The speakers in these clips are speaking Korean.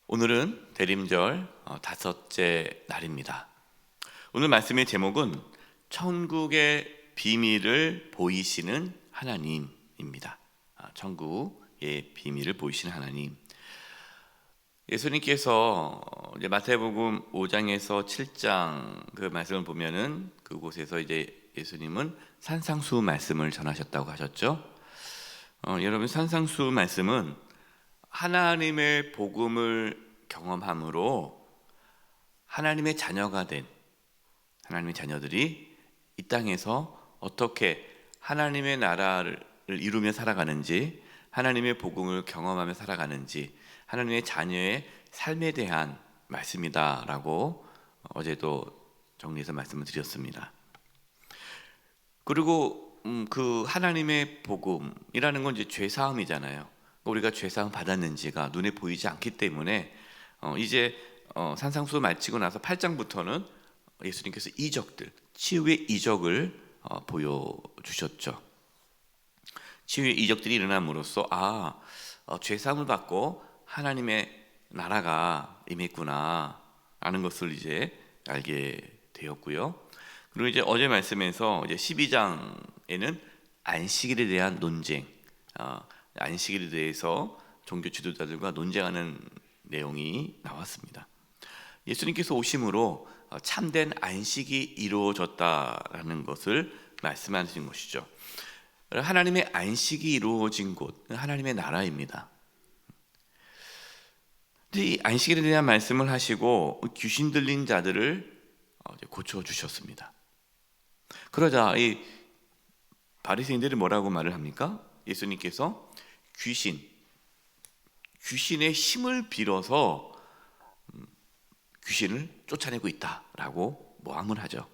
오늘은 대림절 다섯째 날입니다. 오늘 말씀의 제목은 천국의 비밀을 보이시는 하나님입니다. 천국의 비밀을 보이시는 하나님. 예수님께서 이제 마태복음 5장에서 7장 그 말씀을 보면은 그곳에서 이제 예수님은 산상수 말씀을 전하셨다고 하셨죠. 여러분, 산상수 말씀은 하나님의 복음을 경험함으로 하나님의 자녀가 된 하나님의 자녀들이 이 땅에서 어떻게 하나님의 나라를 이루며 살아가는지, 하나님의 복음을 경험하며 살아가는지, 하나님의 자녀의 삶에 대한 말씀이다라고 어제도 정리해서 말씀을 드렸습니다. 그리고 그 하나님의 복음이라는 건 이제 죄 사함이잖아요. 우리가 죄 사함 받았는지가 눈에 보이지 않기 때문에 이제 산상수 마치고 나서 8장부터는 예수님께서 이적들, 치유의 이적을 보여주셨죠. 치유의 이적들이 일어남으로써 죄 사함을 받고 하나님의 나라가 임했구나 라는 것을 이제 알게 되었고요. 그리고 이제 어제 말씀에서 이제 12장에는 안식일에 대한 논쟁, 안식일에 대해서 종교 지도자들과 논쟁하는 내용이 나왔습니다. 예수님께서 오심으로 참된 안식이 이루어졌다라는 것을 말씀하신 것이죠. 하나님의 안식이 이루어진 곳, 하나님의 나라입니다. 이 안식일에 대한 말씀을 하시고 귀신 들린 자들을 고쳐주셨습니다. 그러자 이 바리새인들이 뭐라고 말을 합니까? 예수님께서 귀신의 힘을 빌어서 귀신을 쫓아내고 있다라고 모함을 하죠.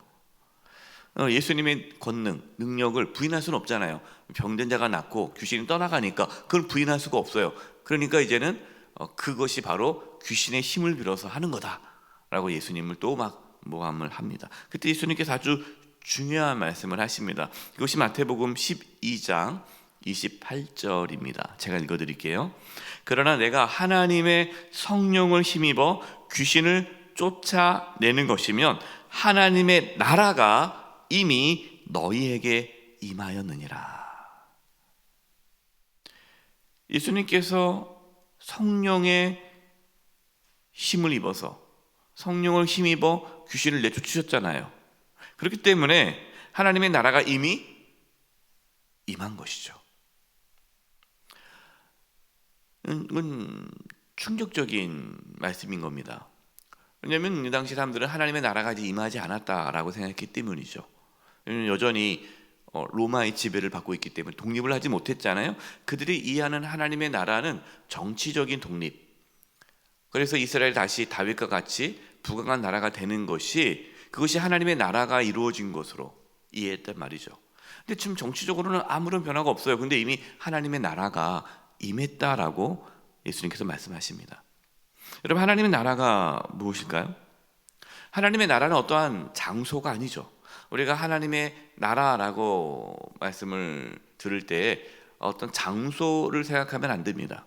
예수님의 권능, 능력을 부인할 수는 없잖아요. 병든 자가 낫고 귀신이 떠나가니까 그걸 부인할 수가 없어요. 그러니까 이제는 그것이 바로 귀신의 힘을 빌어서 하는 거다라고 예수님을 또 막 모함을 합니다. 그때 예수님께서 아주 중요한 말씀을 하십니다. 이것이 마태복음 12장 28절입니다. 제가 읽어드릴게요. 그러나 내가 하나님의 성령을 힘입어 귀신을 쫓아내는 것이면 하나님의 나라가 이미 너희에게 임하였느니라. 예수님께서 성령의 힘을 입어서, 성령을 힘입어 귀신을 내쫓으셨잖아요. 그렇기 때문에 하나님의 나라가 이미 임한 것이죠. 이건 충격적인 말씀인 겁니다. 왜냐하면 이 당시 사람들은 하나님의 나라가 아직 임하지 않았다라고 생각했기 때문이죠. 여전히 로마의 지배를 받고 있기 때문에 독립을 하지 못했잖아요. 그들이 이해하는 하나님의 나라는 정치적인 독립. 그래서 이스라엘이 다시 다윗과 같이 부강한 나라가 되는 것이, 그것이 하나님의 나라가 이루어진 것으로 이해했단 말이죠. 근데 지금 정치적으로는 아무런 변화가 없어요. 근데 이미 하나님의 나라가 임했다라고 예수님께서 말씀하십니다. 여러분, 하나님의 나라가 무엇일까요? 하나님의 나라는 어떠한 장소가 아니죠. 우리가 하나님의 나라라고 말씀을 들을 때 어떤 장소를 생각하면 안 됩니다.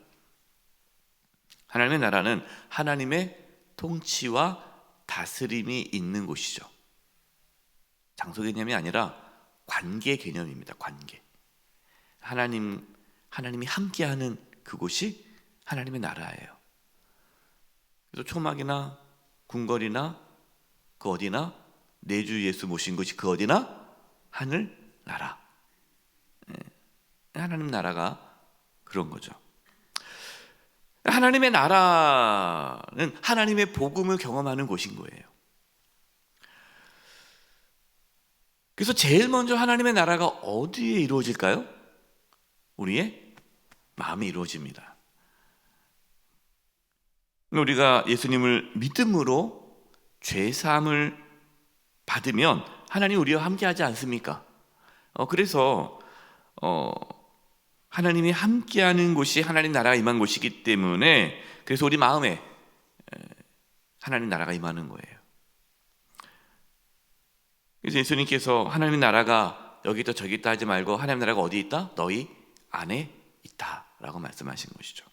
하나님의 나라는 하나님의 통치와 다스림이 있는 곳이죠. 장소 개념이 아니라 관계 개념입니다. 관계. 하나님이 함께하는 그곳이 하나님의 나라예요. 그래서 초막이나 궁궐이나 그 어디나 내 주 예수 모신 것이 그 어디나 하늘 나라. 하나님 나라가 그런 거죠. 하나님의 나라는 하나님의 복음을 경험하는 곳인 거예요. 그래서 제일 먼저 하나님의 나라가 어디에 이루어질까요? 우리의 마음에 이루어집니다. 우리가 예수님을 믿음으로 죄사함을 받으면 하나님 우리와 함께하지 않습니까? 그래서 하나님이 함께하는 곳이 하나님 나라가 임한 곳이기 때문에, 그래서 우리 마음에 하나님 나라가 임하는 거예요. 그래서 예수님께서 하나님 나라가 여기 있다 저기 있다 하지 말고 하나님 나라가 어디 있다? 너희 안에 있다라고 말씀하신 것이죠.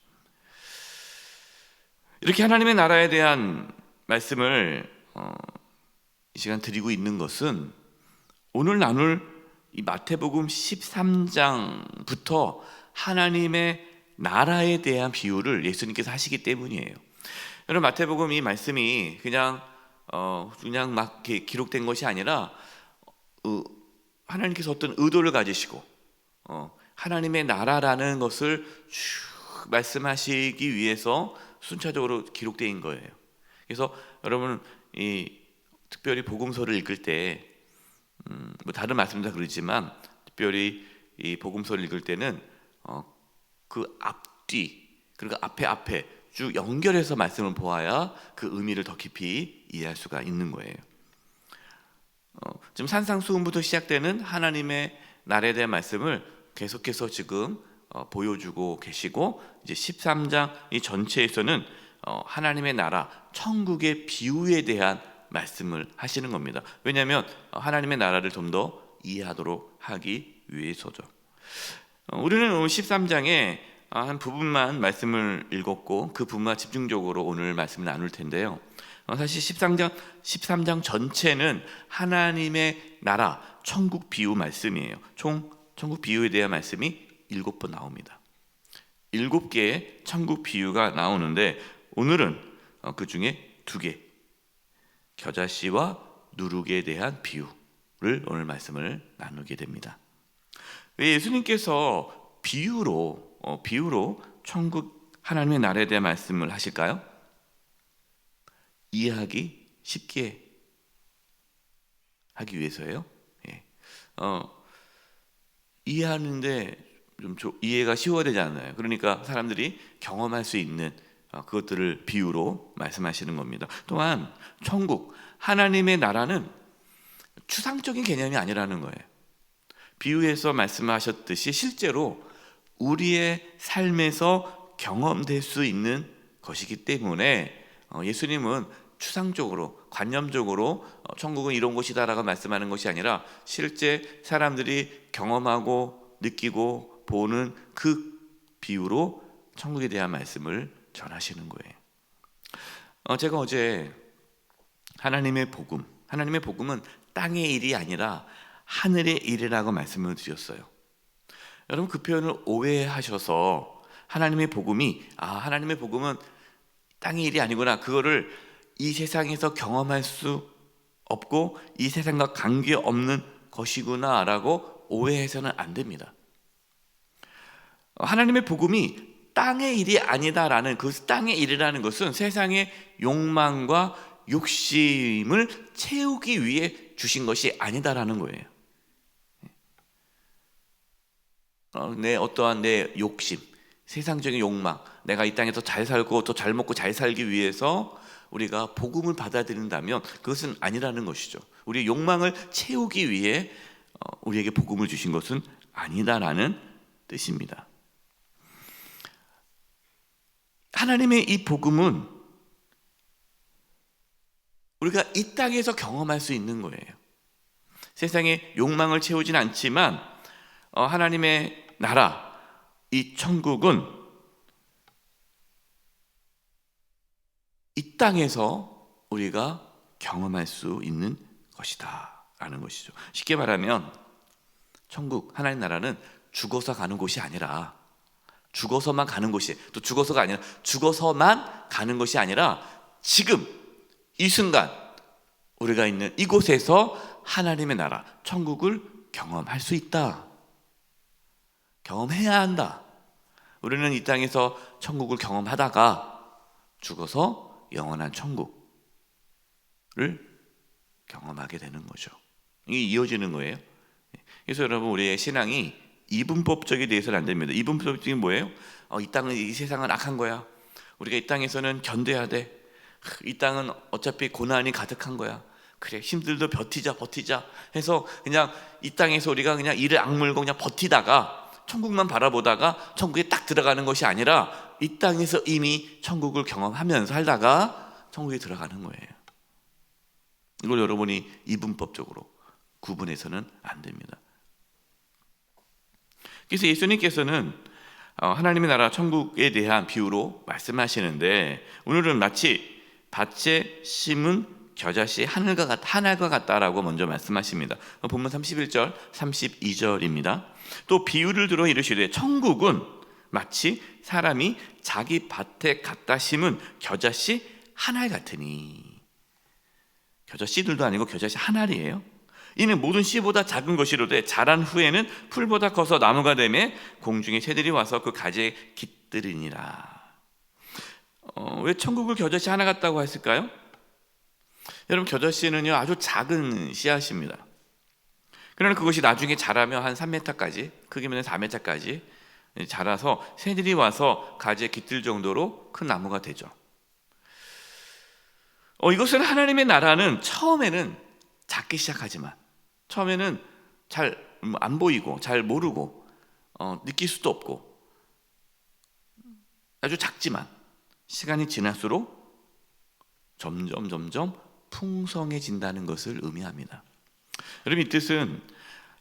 이렇게 하나님의 나라에 대한 말씀을 이 시간 드리고 있는 것은 오늘 나눌 이 마태복음 13장부터 하나님의 나라에 대한 비유를 예수님께서 하시기 때문이에요. 여러분, 마태복음 이 말씀이 그냥 막 이렇게 기록된 것이 아니라 하나님께서 어떤 의도를 가지시고 하나님의 나라라는 것을 쭉 말씀하시기 위해서 순차적으로 기록된 거예요. 그래서 여러분, 특별히 복음서를 읽을 때 뭐 다른 말씀도 다 그러지만 특별히 이 복음서를 읽을 때는 그 앞뒤 그리고 앞에 쭉 연결해서 말씀을 보아야 그 의미를 더 깊이 이해할 수가 있는 거예요. 지금 산상수훈부터 시작되는 하나님의 나라에 대한 말씀을 계속해서 지금 보여주고 계시고, 이제 13장 이 전체에서는 하나님의 나라, 천국의 비유에 대한 말씀을 하시는 겁니다. 왜냐하면 하나님의 나라를 좀 더 이해하도록 하기 위해서죠. 우리는 오늘 13장에 한 부분만 말씀을 읽었고 그 부분만 집중적으로 오늘 말씀을 나눌 텐데요. 사실 13장 전체는 하나님의 나라, 천국 비유 말씀이에요. 총 천국 비유에 대한 말씀이 7번 나옵니다. 7개의 천국 비유가 나오는데 오늘은 그 중에 2개, 겨자씨와 누룩에 대한 비유를 오늘 말씀을 나누게 됩니다. 왜 예수님께서 비유로 천국 하나님의 나라에 대한 말씀을 하실까요? 이해하기 쉽게 하기 위해서예요. 예. 이해하는데 좀 이해가 쉬워야 되지 않나요? 그러니까 사람들이 경험할 수 있는 그것들을 비유로 말씀하시는 겁니다. 또한 천국, 하나님의 나라는 추상적인 개념이 아니라는 거예요. 비유에서 말씀하셨듯이 실제로 우리의 삶에서 경험될 수 있는 것이기 때문에 예수님은 추상적으로, 관념적으로 천국은 이런 곳이다라고 말씀하는 것이 아니라 실제 사람들이 경험하고 느끼고 보는 그 비유로 천국에 대한 말씀을 전하시는 거예요. 제가 어제 하나님의 복음은 땅의 일이 아니라 하늘의 일이라고 말씀을 드렸어요. 여러분, 그 표현을 오해하셔서 하나님의 복음은 땅의 일이 아니구나, 그거를 이 세상에서 경험할 수 없고 이 세상과 관계없는 것이구나 라고 오해해서는 안 됩니다. 하나님의 복음이 땅의 일이 아니다라는, 그 땅의 일이라는 것은 세상의 욕망과 욕심을 채우기 위해 주신 것이 아니다라는 거예요. 내 욕심, 세상적인 욕망, 내가 이 땅에서 잘 살고 또 잘 먹고 잘 살기 위해서 우리가 복음을 받아들인다면 그것은 아니라는 것이죠. 우리의 욕망을 채우기 위해 우리에게 복음을 주신 것은 아니다라는 뜻입니다. 하나님의 이 복음은 우리가 이 땅에서 경험할 수 있는 거예요. 세상의 욕망을 채우진 않지만 하나님의 나라, 이 천국은 이 땅에서 우리가 경험할 수 있는 것이다 라는 것이죠. 쉽게 말하면 천국, 하나님 나라는 죽어서 가는 곳이 아니라, 죽어서만 가는 곳이, 또 죽어서만 가는 것이 아니라 지금 이 순간 우리가 있는 이곳에서 하나님의 나라, 천국을 경험할 수 있다. 경험해야 한다. 우리는 이 땅에서 천국을 경험하다가 죽어서 영원한 천국을 경험하게 되는 거죠. 이게 이어지는 거예요. 그래서 여러분, 우리의 신앙이 이분법적이 되어서는 안 됩니다. 이분법적이 뭐예요? 이 세상은 악한 거야. 우리가 이 땅에서는 견뎌야 돼. 이 땅은 어차피 고난이 가득한 거야. 그래, 힘들도 버티자 해서 그냥 이 땅에서 우리가 그냥 이를 악물고 그냥 버티다가 천국만 바라보다가 천국에 딱 들어가는 것이 아니라 이 땅에서 이미 천국을 경험하면서 살다가 천국에 들어가는 거예요. 이걸 여러분이 이분법적으로 구분해서는 안 됩니다. 그래서 예수님께서는 하나님의 나라 천국에 대한 비유로 말씀하시는데, 오늘은 마치 밭에 심은 겨자씨 하늘과 같다라고 먼저 말씀하십니다. 본문 31절 32절입니다. 또 비유를 들어 이르시되 천국은 마치 사람이 자기 밭에 갖다 심은 겨자씨 한 알 같으니. 겨자씨들도 아니고 겨자씨 한 알이에요. 이는 모든 씨보다 작은 것이로되 자란 후에는 풀보다 커서 나무가 되매 공중의 새들이 와서 그 가지에 깃들이니라. 왜 천국을 겨자씨 하나 같다고 했을까요? 여러분, 겨자씨는요 아주 작은 씨앗입니다. 그러나 그것이 나중에 자라면 한 3m까지, 크기면 4m까지 자라서 새들이 와서 가지에 깃들 정도로 큰 나무가 되죠. 이것은 하나님의 나라는 처음에는 작게 시작하지만, 처음에는 잘 안 보이고 잘 모르고 느낄 수도 없고 아주 작지만, 시간이 지날수록 점점 풍성해진다는 것을 의미합니다. 여러분, 이 뜻은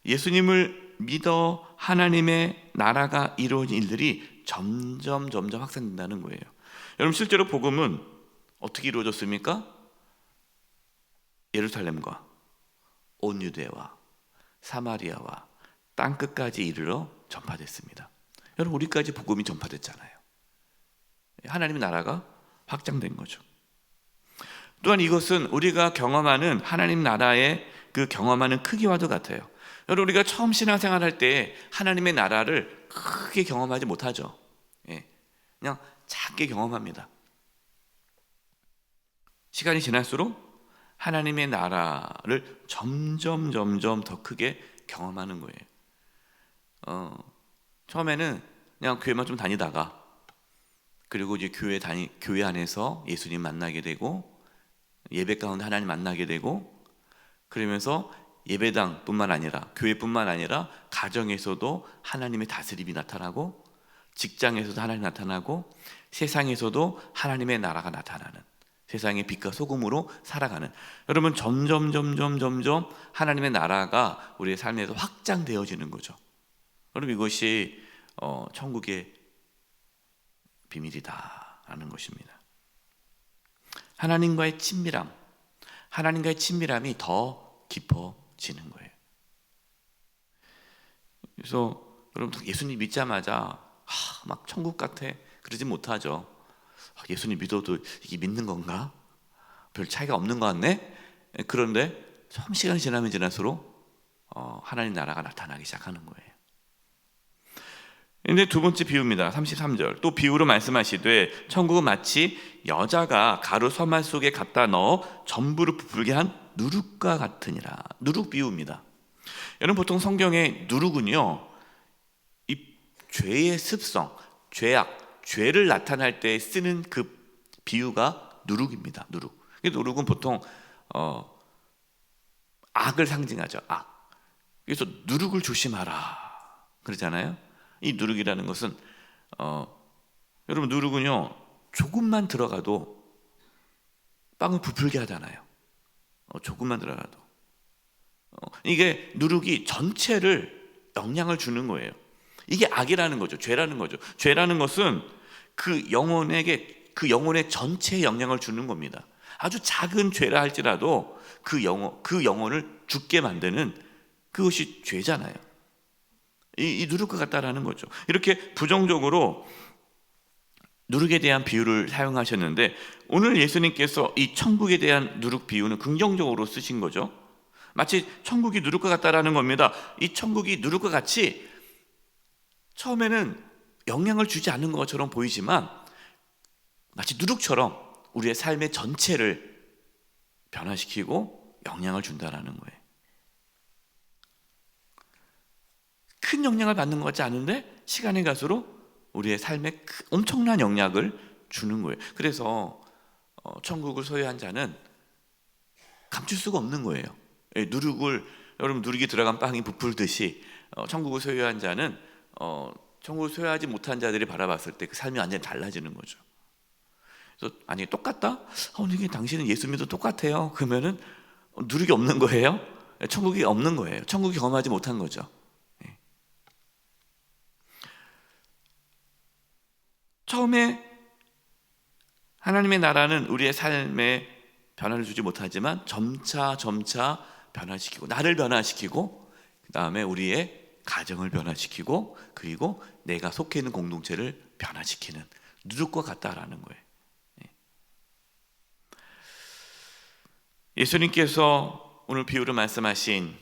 예수님을 믿어 하나님의 나라가 이루어진 일들이 점점 확산된다는 거예요. 여러분, 실제로 복음은 어떻게 이루어졌습니까? 예루살렘과 온 유대와 사마리아와 땅끝까지 이르러 전파됐습니다. 여러분, 우리까지 복음이 전파됐잖아요. 하나님의 나라가 확장된 거죠. 또한 이것은 우리가 경험하는 하나님 나라의 그 경험하는 크기와도 같아요. 여러분, 우리가 처음 신앙생활 할 때 하나님의 나라를 크게 경험하지 못하죠. 그냥 작게 경험합니다. 시간이 지날수록 하나님의 나라를 점점 더 크게 경험하는 거예요. 처음에는 그냥 교회만 좀 다니다가, 그리고 이제 교회 안에서 예수님 만나게 되고, 예배 가운데 하나님 만나게 되고, 그러면서 예배당뿐만 아니라 교회뿐만 아니라 가정에서도 하나님의 다스림이 나타나고, 직장에서도 하나님이 나타나고, 세상에서도 하나님의 나라가 나타나는, 세상의 빛과 소금으로 살아가는, 여러분, 점점 하나님의 나라가 우리의 삶에서 확장되어지는 거죠. 여러분, 이것이 천국의 비밀이다라는 것입니다. 하나님과의 친밀함이 더 깊어지는 거예요. 그래서 여러분, 예수님 믿자마자 막 천국 같아 그러지 못하죠. 예수님 믿어도 이게 믿는 건가? 별 차이가 없는 것 같네? 그런데 좀 시간이 지나면 지날수록 하나님 나라가 나타나기 시작하는 거예요. 근데 두 번째 비유입니다. 33절. 또 비유로 말씀하시되 천국은 마치 여자가 가루 서말 속에 갖다 넣어 전부를 부풀게 한 누룩과 같으니라. 누룩 비유입니다. 여러분, 보통 성경에 누룩은요, 이 죄의 습성, 죄를 나타날 때 쓰는 그 비유가 누룩입니다. 누룩은 보통 악을 상징하죠. 악. 그래서 누룩을 조심하라 그러잖아요. 이 누룩이라는 것은 여러분, 누룩은요 조금만 들어가도 빵을 부풀게 하잖아요. 조금만 들어가도 이게 누룩이 전체를 영향을 주는 거예요. 이게 악이라는 거죠. 죄라는 거죠. 죄라는 것은 그 영혼의 전체에 영향을 주는 겁니다. 아주 작은 죄라 할지라도 그 영혼을 죽게 만드는, 그것이 죄잖아요. 이 누룩과 같다라는 거죠. 이렇게 부정적으로 누룩에 대한 비유를 사용하셨는데, 오늘 예수님께서 이 천국에 대한 누룩 비유는 긍정적으로 쓰신 거죠. 마치 천국이 누룩과 같다라는 겁니다. 이 천국이 누룩과 같이 처음에는 영향을 주지 않는 것처럼 보이지만, 마치 누룩처럼 우리의 삶의 전체를 변화시키고 영향을 준다라는 거예요. 큰 영향을 받는 것 같지 않은데 시간이 갈수록 우리의 삶에 엄청난 영향을 주는 거예요. 그래서 천국을 소유한 자는 감출 수가 없는 거예요. 여러분, 누룩이 들어간 빵이 부풀듯이 천국을 소유한 자는 천국을 소유하지 못한 자들이 바라봤을 때 그 삶이 완전히 달라지는 거죠. 그래서 아니, 똑같다? 이게 당신은 예수 믿어 똑같아요. 그러면은 누룩이 없는 거예요. 천국이 없는 거예요. 천국이 경험하지 못한 거죠. 처음에 하나님의 나라는 우리의 삶에 변화를 주지 못하지만 점차 변화시키고, 나를 변화시키고, 그 다음에 우리의 가정을 변화시키고, 그리고 내가 속해 있는 공동체를 변화시키는 누룩과 같다라는 거예요. 예수님께서 오늘 비유로 말씀하신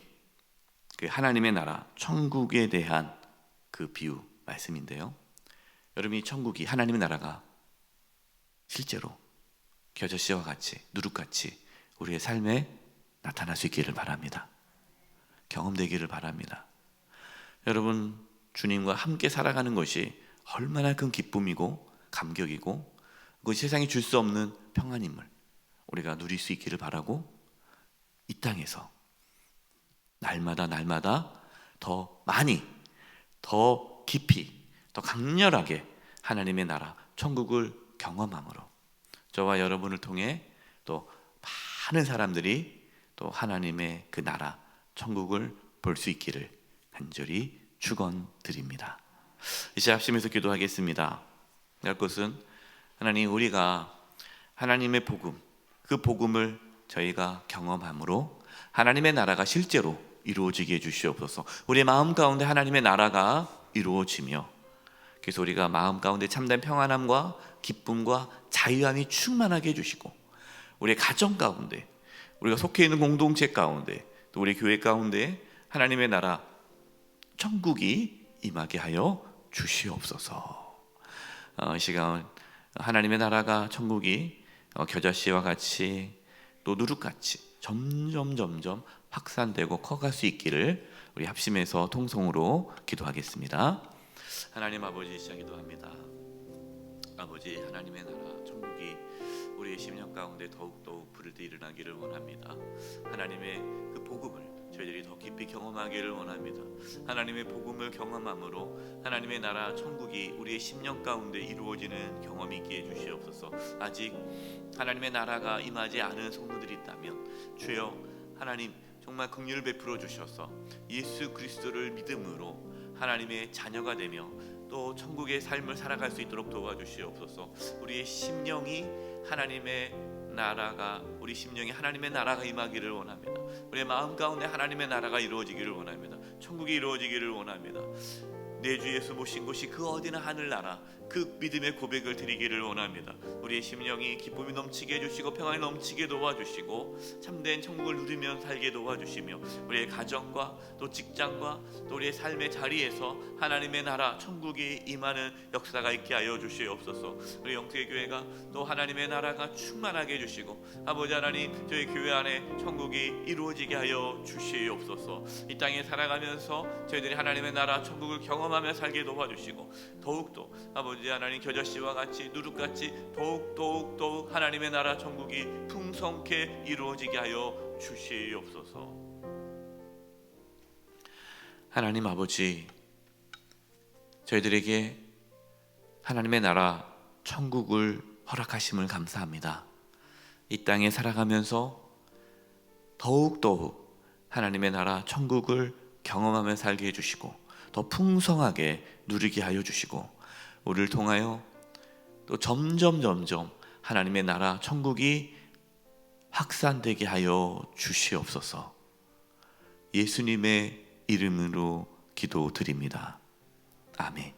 그 하나님의 나라, 천국에 대한 그 비유 말씀인데요, 여러분이 천국이, 하나님의 나라가 실제로 겨자씨와 같이, 누룩같이 우리의 삶에 나타날 수 있기를 바랍니다. 경험되기를 바랍니다. 여러분, 주님과 함께 살아가는 것이 얼마나 큰 기쁨이고 감격이고, 그 세상이 줄 수 없는 평안임을 우리가 누릴 수 있기를 바라고, 이 땅에서 날마다 더 많이, 더 깊이, 더 강렬하게 하나님의 나라, 천국을 경험함으로 저와 여러분을 통해 또 많은 사람들이 또 하나님의 그 나라, 천국을 볼 수 있기를 간절히 축원드립니다. 이제 합심해서 기도하겠습니다. 할 것은, 하나님, 우리가 하나님의 복음, 그 복음을 저희가 경험함으로 하나님의 나라가 실제로 이루어지게 해주시옵소서. 우리의 마음 가운데 하나님의 나라가 이루어지며, 그래서 우리가 마음 가운데 참된 평안함과 기쁨과 자유함이 충만하게 해주시고, 우리의 가정 가운데, 우리가 속해 있는 공동체 가운데, 또 우리 교회 가운데 하나님의 나라, 천국이 임하게 하여 주시옵소서. 이 시간 하나님의 나라가, 천국이 겨자씨와 같이 또 누룩같이 점점 확산되고 커갈 수 있기를 우리 합심해서 통성으로 기도하겠습니다. 하나님 아버지, 시작 기도합니다. 아버지, 하나님의 나라, 천국이 우리의 심령 가운데 더욱더욱 부르게 일어나기를 원합니다. 하나님의 그 복음을 저희들이 더 깊이 경험하기를 원합니다. 하나님의 복음을 경험함으로 하나님의 나라, 천국이 우리의 심령 가운데 이루어지는 경험이 있게 해주시옵소서. 아직 하나님의 나라가 임하지 않은 성도들이 있다면 주여 하나님, 정말 긍휼을 베풀어 주셔서 예수 그리스도를 믿음으로 하나님의 자녀가 되며 또 천국의 삶을 살아갈 수 있도록 도와주시옵소서. 우리의 심령이 하나님의 나라가, 우리 심령이 하나님의 나라가 임하기를 원합니다. 우리의 마음 가운데 하나님의 나라가 이루어지기를 원합니다. 천국이 이루어지기를 원합니다. 내 주 예수 모신 곳이 그 어디나 하늘나라, 그 믿음의 고백을 드리기를 원합니다. 우리의 심령이 기쁨이 넘치게 해주시고 평안이 넘치게 도와주시고 참된 천국을 누리며 살게 도와주시며, 우리의 가정과 또 직장과 또 우리의 삶의 자리에서 하나님의 나라, 천국이 임하는 역사가 있게 하여 주시옵소서. 우리 영특의 교회가 또 하나님의 나라가 충만하게 해주시고, 아버지 하나님, 저희 교회 안에 천국이 이루어지게 하여 주시옵소서. 이 땅에 살아가면서 저희들이 하나님의 나라, 천국을 경험하며 살게 도와주시고, 더욱더 아버지 하나님, 겨자씨와 같이 누룩같이 더욱 하나님의 나라, 천국이 풍성케 이루어지게 하여 주시옵소서. 하나님 아버지, 저희들에게 하나님의 나라, 천국을 허락하심을 감사합니다. 이 땅에 살아가면서 더욱 하나님의 나라, 천국을 경험하며 살게 해주시고, 더 풍성하게 누리게 하여 주시고, 우리를 통하여 또 점점 하나님의 나라, 천국이 확산되게 하여 주시옵소서. 예수님의 이름으로 기도드립니다. 아멘.